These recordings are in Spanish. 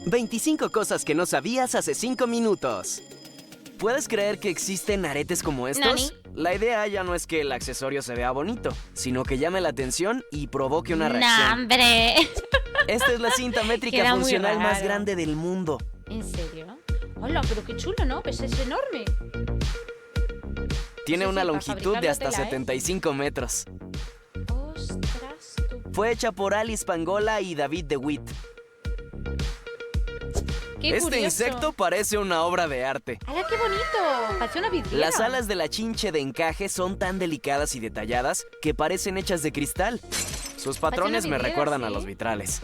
25 cosas que no sabías hace 5 minutos. ¿Puedes creer que existen aretes como estos? ¿Nani? La idea ya no es que el accesorio se vea bonito, sino que llame la atención y provoque una reacción. ¡No, hombre! Esta es la cinta métrica Queda muy funcional más raro. grande del mundo. ¿En serio? Hola, pero qué chulo, ¿no? Pues es enorme. Tiene Sí, una sí, para longitud de fabricarlo hasta tela, ¿eh? 75 metros. Ostras, tú. Fue hecha por Alice Pangola y David DeWitt. Qué Este curioso. insecto parece una obra de arte. ¡Hala, qué bonito! Parece una vidriera. Las alas de la chinche de encaje son tan delicadas y detalladas que parecen hechas de cristal. Sus patrones me vidriera, recuerdan ¿sí? a los vitrales.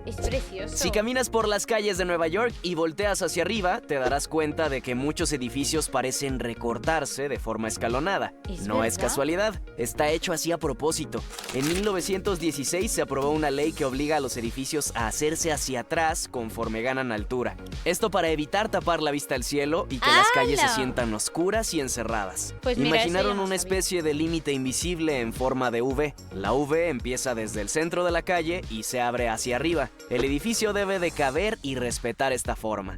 Es precioso. Si caminas por las calles de Nueva York y volteas hacia arriba, te darás cuenta de que muchos edificios parecen recortarse de forma escalonada. No es verdad? casualidad, está hecho así a propósito. En 1916 se aprobó una ley que obliga a los edificios a hacerse hacia atrás conforme ganan altura. Esto para evitar tapar la vista al cielo y que las calles se ¡Hala! sientan oscuras y encerradas. Pues mira, eso Imaginaron ya no una sabía. especie de límite invisible en forma de V. La V empieza desde el centro de la calle y se abre hacia arriba. El edificio debe de caber y respetar esta forma.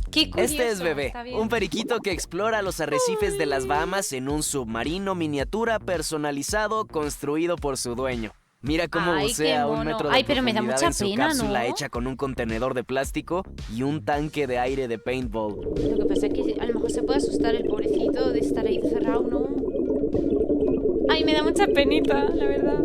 Qué curioso. Este es Bebé, Está bien. un periquito que explora los arrecifes de las Bahamas en un submarino miniatura personalizado construido por su dueño. Mira cómo Ay, bucea qué a un mono. metro de Ay, pero me da profundidad mucha en su pena, cápsula ¿no? hecha con un contenedor de plástico y un tanque de aire de paintball. Lo que pasa es que a lo mejor se puede asustar el pobrecito de estar ahí cerrado, ¿no? Ay, me da mucha penita, la verdad.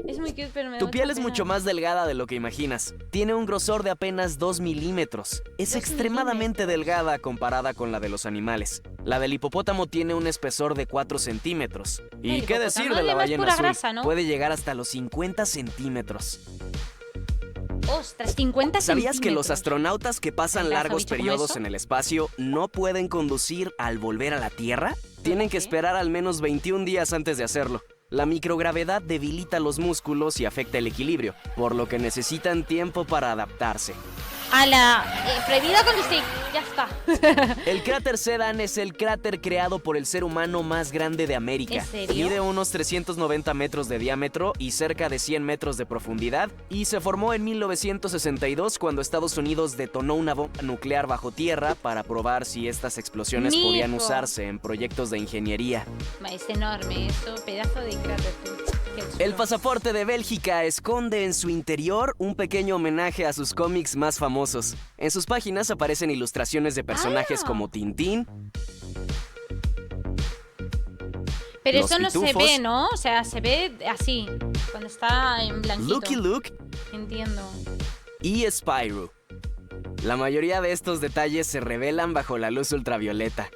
Es muy cute, pero me da Tu mucha piel es pena. mucho más delgada de lo que imaginas. Tiene un grosor de apenas 2 milímetros. Es 2 extremadamente milímetros. delgada comparada con la de los animales. La del hipopótamo tiene un espesor de 4 centímetros. ¿Y El qué decir hipopótamo de la además ballena pura azul? grasa, ¿no? Puede llegar hasta los 50 centímetros. Ostras, 50 ¿Sabías que los centímetros. astronautas que pasan ¿Tendrás largos bicho como periodos eso? en el espacio no pueden conducir al volver a la Tierra? Tienen que qué? esperar al menos 21 días antes de hacerlo. La microgravedad debilita los músculos y afecta el equilibrio, por lo que necesitan tiempo para adaptarse. A la... prohibido con stick. Ya está. El cráter Sedan es el cráter creado por el ser humano más grande de América. ¿En serio? Mide unos 390 metros de diámetro y cerca de 100 metros de profundidad y se formó en 1962 cuando Estados Unidos detonó una bomba nuclear bajo tierra para probar si estas explosiones Mijo. podían usarse en proyectos de ingeniería. Es enorme esto, pedazo de cráter. Tú. Qué chulo. El pasaporte de Bélgica esconde en su interior un pequeño homenaje a sus cómics más famosos. En sus páginas aparecen ilustraciones de personajes Ah. como Tintín, Pero los eso no se pitufos. ve, ¿no? O sea, se ve así, cuando está en blanquito. Lucky Luke Entiendo. y Spyro. La mayoría de estos detalles se revelan bajo la luz ultravioleta.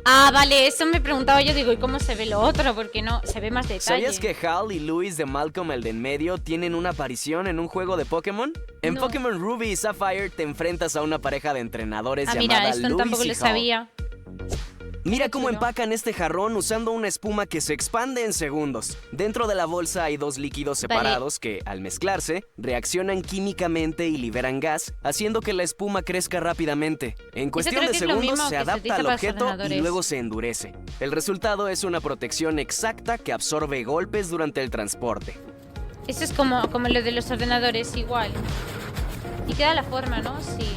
Ah, vale, eso me preguntaba yo, digo, ¿y cómo se ve lo otro? Porque no, se ve más detalle. ¿Sabías que Hal y Louis de Malcolm el de en medio tienen una aparición en un juego de Pokémon? En No. Pokémon Ruby y Sapphire te enfrentas a una pareja de entrenadores Ah, llamada mira, esto Louis tampoco y lo Hal. sabía. Mira Qué cómo chulo. empacan este jarrón usando una espuma que se expande en segundos. Dentro de la bolsa hay dos líquidos Vale. separados que, al mezclarse, reaccionan químicamente y liberan gas, haciendo que la espuma crezca rápidamente. En cuestión creo de que es lo segundos mismo se que se adapta utiliza al para los objeto y ordenadores. luego se endurece. El resultado es una protección exacta que absorbe golpes durante el transporte. Eso es como lo de los ordenadores, igual. Y queda la forma, ¿no? Sí.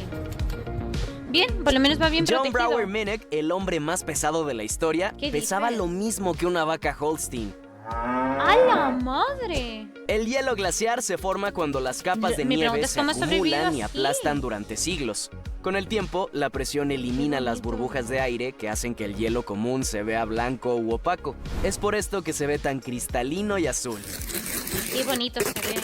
Bien, por lo menos va bien John protegido. Brower Minnick, el hombre más pesado de la historia, ¿Qué pesaba dices? lo mismo que una vaca Holstein. ¡A la madre! El hielo glaciar se forma cuando las capas de Mi nieve pregunta es se cómo ha sobrevivido acumulan y así. aplastan durante siglos. Con el tiempo, la presión elimina las burbujas de aire que hacen que el hielo común se vea blanco u opaco. Es por esto que se ve tan cristalino y azul. Qué bonito se ve.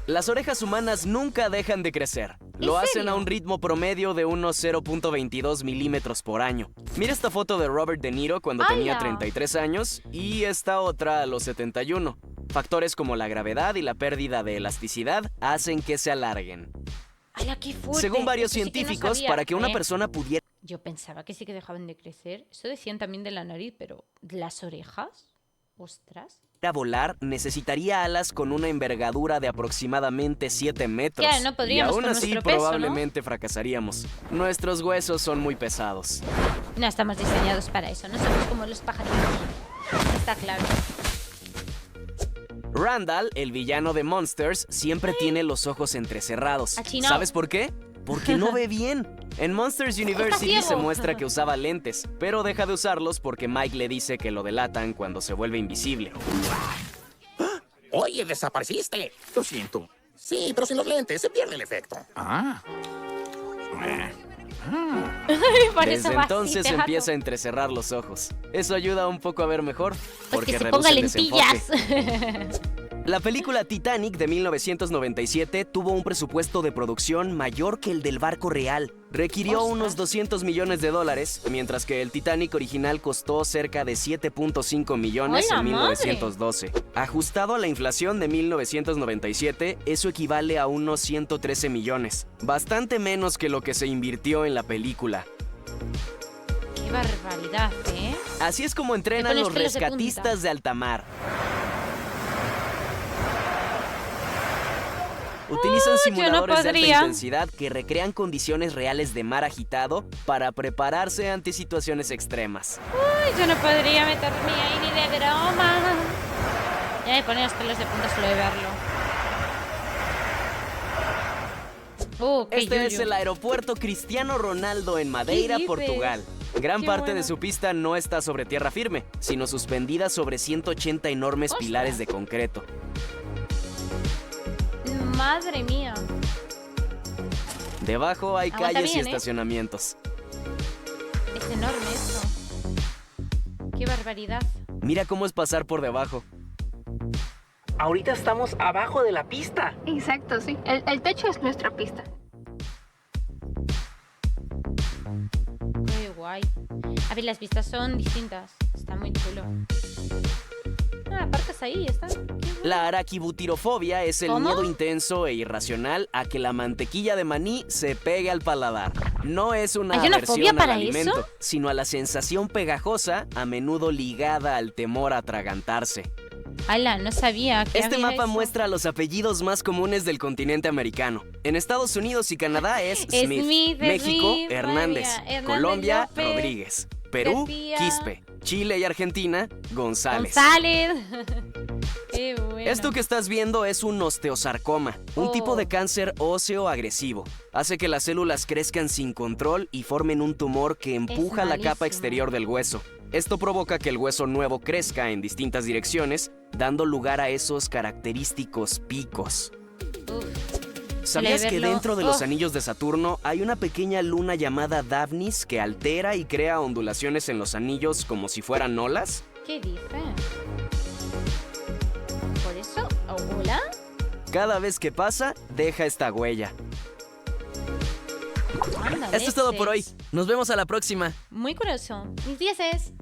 Las orejas humanas nunca dejan de crecer. Lo ¿En hacen a serio? un ritmo promedio de unos 0.22 milímetros por año. Mira esta foto de Robert De Niro cuando tenía ¡Hala! 33 años y esta otra a los 71. Factores como la gravedad y la pérdida de elasticidad hacen que se alarguen. ¡Hala, qué fuerte! Según varios Eso sí que no científicos, sabía, para que una ¿eh? persona pudiera Yo pensaba que sí que dejaban de crecer. Eso decían también de la nariz, pero ¿las orejas? Ostras. volar, necesitaría alas con una envergadura de aproximadamente 7 metros. Claro, no podríamos y aún con así nuestro peso, ¿no? probablemente fracasaríamos. Nuestros huesos son muy pesados. No estamos diseñados para eso. No somos como los pajaritos. Está claro. Randall, el villano de Monsters, siempre tiene los ojos entrecerrados. Achino. ¿Sabes por qué? Porque no ve bien. En Monsters University ciego. se muestra que usaba lentes, pero deja de usarlos porque Mike le dice que lo delatan cuando se vuelve invisible. Oye, desapareciste. Lo siento. Sí, pero sin los lentes se pierde el efecto. Por eso Desde va entonces así, tejato. empieza a entrecerrar los ojos. Eso ayuda un poco a ver mejor, Pues porque que se reduce ponga el desenfoque. lentillas. La película Titanic de 1997 tuvo un presupuesto de producción mayor que el del barco real. Requirió Ostras. unos 200 millones de dólares, mientras que el Titanic original costó cerca de 7.5 millones ¡Hola, en 1912. Ajustado a la inflación de 1997, eso equivale a unos 113 millones. Bastante menos que lo que se invirtió en la película. Qué barbaridad, ¿eh? Así es como Me entrenan pones los pelos de punta. rescatistas de alta mar. Utilizan simuladores de alta podría. intensidad que recrean condiciones reales de mar agitado para prepararse ante situaciones extremas. Uy, yo no podría meterme ahí ni de broma. Ya me ponen los pelos de punta solo de verlo. Qué Este es yuyu. el aeropuerto Cristiano Ronaldo en Madeira, dices? Portugal. Gran Qué parte bueno. de su pista no está sobre tierra firme, sino suspendida sobre 180 enormes ¡Ostras! pilares de concreto. Madre mía. Debajo hay Aguanta calles y bien, ¿eh? estacionamientos. Es enorme esto. Qué barbaridad. Mira cómo es pasar por debajo. Ahorita estamos abajo de la pista. Exacto, sí. El techo es nuestra pista. Qué guay. A ver, las vistas son distintas. Está muy chulo. Aparcas ahí, está. Qué guay. La araquibutirofobia es el ¿Cómo? miedo intenso e irracional a que la mantequilla de maní se pegue al paladar. No es una ¿Hay una aversión fobia al para alimento, eso? sino a la sensación pegajosa, a menudo ligada al temor a atragantarse. Ala, no sabía que Este había mapa eso. muestra los apellidos más comunes del continente americano. En Estados Unidos y Canadá es Smith, Smith, México, Smith, Hernández, madre mía, Hernández, Colombia, López, Rodríguez, Perú, García. Quispe, Chile y Argentina, González. González. Qué bueno. Esto que estás viendo es un osteosarcoma, un Oh. tipo de cáncer óseo agresivo. Hace que las células crezcan sin control y formen un tumor que empuja la capa malísimo. exterior del hueso. Esto provoca que el hueso nuevo crezca en distintas direcciones, dando lugar a esos característicos picos. Uf. ¿Sabías que verlo. dentro de los Oh. anillos de Saturno hay una pequeña luna llamada Daphnis que altera y crea ondulaciones en los anillos como si fueran olas? ¿Qué dices? ¿Por eso? ¿Hola? Cada vez que pasa, deja esta huella. Anda, Esto es todo por hoy. leches. Nos vemos a la próxima. Muy curioso. Mis 10.